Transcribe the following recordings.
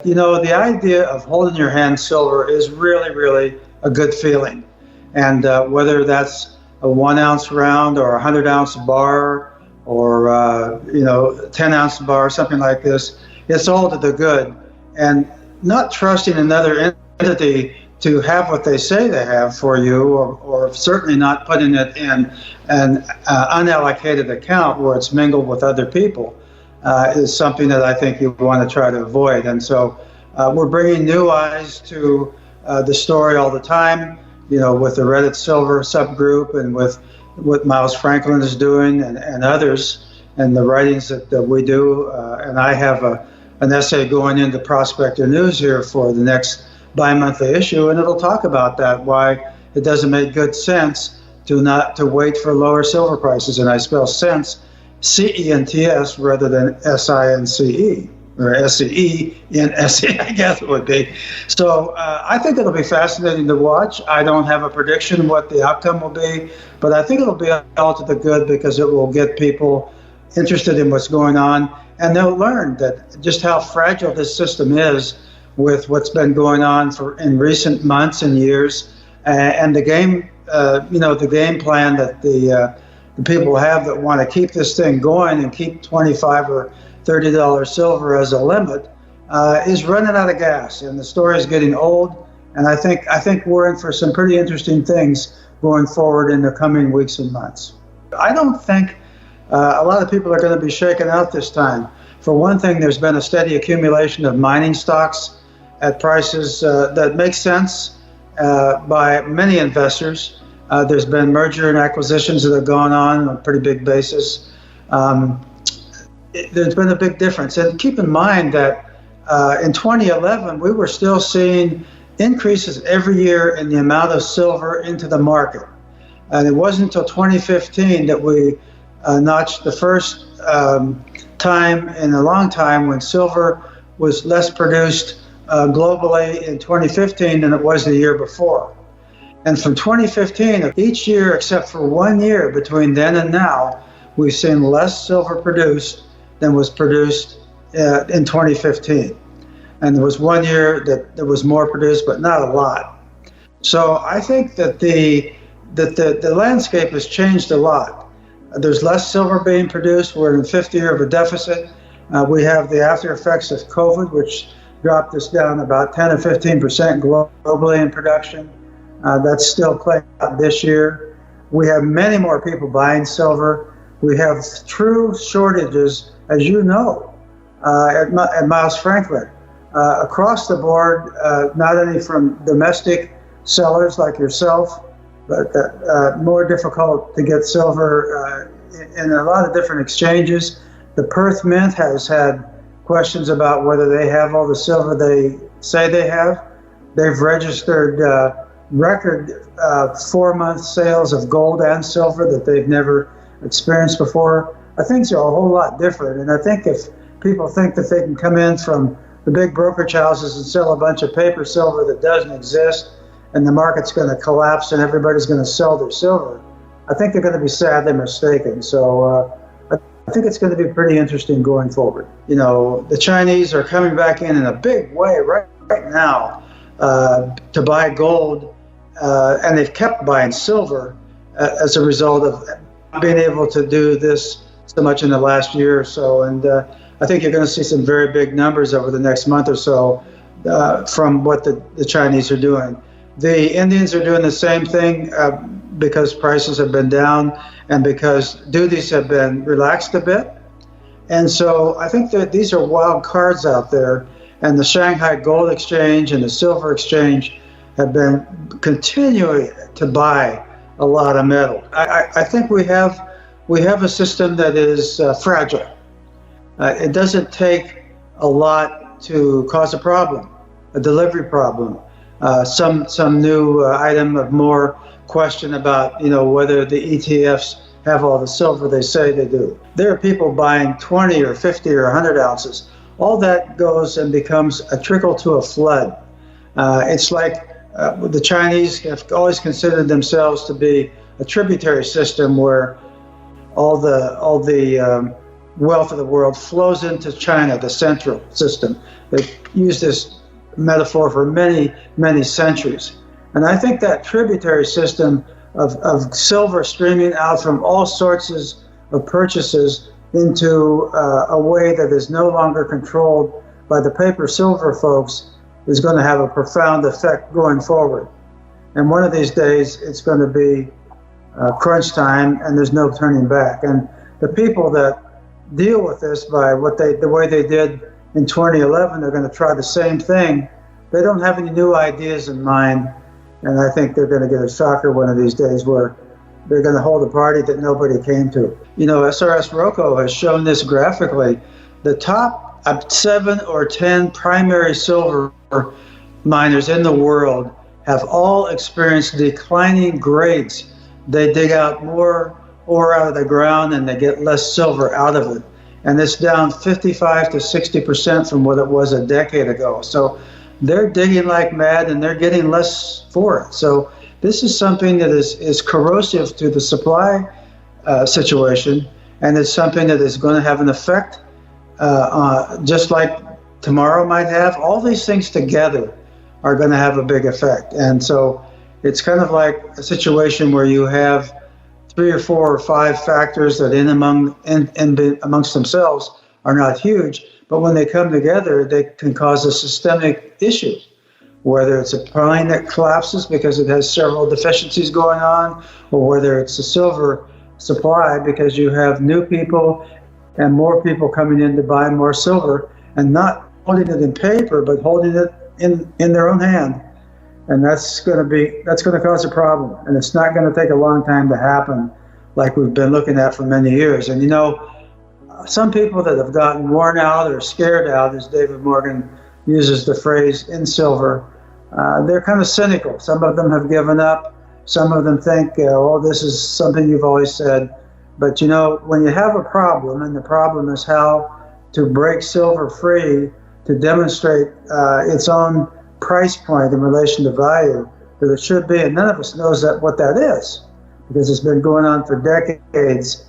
You know, the idea of holding your hand silver is really, really a good feeling. And whether that's a 1 ounce round or a 100 ounce bar or, 10 ounce bar, something like this, it's all to the good. And not trusting another entity to have what they say they have for you, or certainly not putting it in an unallocated account where it's mingled with other people, is something that I think you want to try to avoid. And so we're bringing new eyes to the story all the time, with the Reddit Silver subgroup and with what Miles Franklin is doing and others, and the writings that we do. And I have an essay going into Prospector News here for the next bi-monthly issue, and it'll talk about that, why it doesn't make good sense to wait for lower silver prices. And I spell sense C-E-N-T-S rather than S-I-N-C-E, or S-E-E-N-S-E, I guess it would be. So I think it'll be fascinating to watch. I don't have a prediction what the outcome will be, but I think it'll be all to the good, because it will get people interested in what's going on, and they'll learn that just how fragile this system is with what's been going on in recent months and years, and the game, the game plan that the people have that want to keep this thing going and keep $25 or $30 silver as a limit is running out of gas, and the story is getting old. And I think we're in for some pretty interesting things going forward in the coming weeks and months. I don't think a lot of people are going to be shaken out this time. For one thing, there's been a steady accumulation of mining stocks at prices that make sense by many investors. There's been merger and acquisitions that have gone on a pretty big basis. There's been a big difference. And keep in mind that in 2011, we were still seeing increases every year in the amount of silver into the market. And it wasn't until 2015 that we notched the first time in a long time when silver was less produced globally in 2015 than it was the year before. And from 2015, each year except for 1 year between then and now, we've seen less silver produced than was produced in 2015. And there was 1 year that there was more produced, but not a lot. So I think that the landscape has changed a lot. There's less silver being produced. We're in the fifth year of a deficit. We have the after effects of COVID, which dropped us down about 10 or 15% globally in production. That's still playing out this year. We have many more people buying silver. We have true shortages, as you know, at Miles Franklin. Across the board, not only from domestic sellers like yourself, but more difficult to get silver in a lot of different exchanges. The Perth Mint has had questions about whether they have all the silver they say they have. They've registered record 4-month sales of gold and silver that they've never experienced before. Things are a whole lot different, and I think if people think that they can come in from the big brokerage houses and sell a bunch of paper silver that doesn't exist, and the market's going to collapse and everybody's going to sell their silver, I think they're going to be sadly mistaken. So I think it's going to be pretty interesting going forward. The Chinese are coming back in a big way right now to buy gold, and they've kept buying silver as a result of being able to do this so much in the last year or so. And I think you're going to see some very big numbers over the next month or so from what the Chinese are doing. The Indians are doing the same thing because prices have been down and because duties have been relaxed a bit. And so I think that these are wild cards out there, and the Shanghai Gold Exchange and the Silver Exchange have been continuing to buy a lot of metal. I think we have a system that is fragile. It doesn't take a lot to cause a problem, a delivery problem, some new item of more question about whether the ETFs have all the silver they say they do. There are people buying 20 or 50 or 100 ounces. All that goes and becomes a trickle to a flood. It's like the Chinese have always considered themselves to be a tributary system where all the wealth of the world flows into China, the central system. They've used this metaphor for many, many centuries. And I think that tributary system of silver streaming out from all sorts of purchases into a way that is no longer controlled by the paper silver folks is going to have a profound effect going forward. And one of these days, it's going to be crunch time, and there's no turning back. And the people that deal with this by the way they did in 2011, they're going to try the same thing. They don't have any new ideas in mind, and I think they're going to get a shocker one of these days where they're going to hold a party that nobody came to. You know, SRS Rocco has shown this graphically. The top 7 or 10 primary silver miners in the world have all experienced declining grades. They dig out more ore out of the ground and they get less silver out of it. And it's down 55 to 60% from what it was a decade ago. So they're digging like mad and they're getting less for it. So this is something that is corrosive to the supply situation, and it's something that is going to have an effect just like tomorrow might have. All these things together are going to have a big effect. And so it's kind of like a situation where you have 3 or 4 or 5 factors that amongst themselves are not huge, but when they come together, they can cause a systemic issue, whether it's a plane that collapses because it has several deficiencies going on, or whether it's a silver supply because you have new people and more people coming in to buy more silver and not holding it in paper, but holding it in their own hand. And that's going to cause a problem. And it's not going to take a long time to happen like we've been looking at for many years. And you know, some people that have gotten worn out or scared out, as David Morgan uses the phrase, in silver, they're kind of cynical. Some of them have given up. Some of them think, oh, this is something you've always said. But you know, when you have a problem, and the problem is how to break silver free to demonstrate its own price point in relation to value that it should be, and none of us knows what that is, because it's been going on for decades.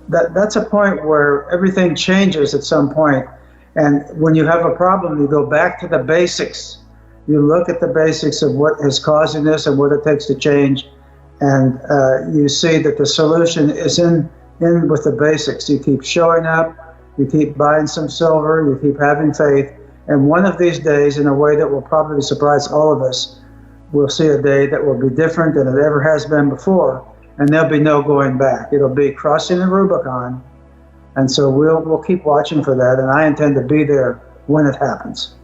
That's a point where everything changes at some point. And when you have a problem, you go back to the basics. You look at the basics of what is causing this and what it takes to change, and you see that the solution is in with the basics. You keep showing up, you keep buying some silver, you keep having faith, and one of these days, in a way that will probably surprise all of us, we'll see a day that will be different than it ever has been before, and there'll be no going back. It'll be crossing the Rubicon, and so we'll keep watching for that, and I intend to be there when it happens.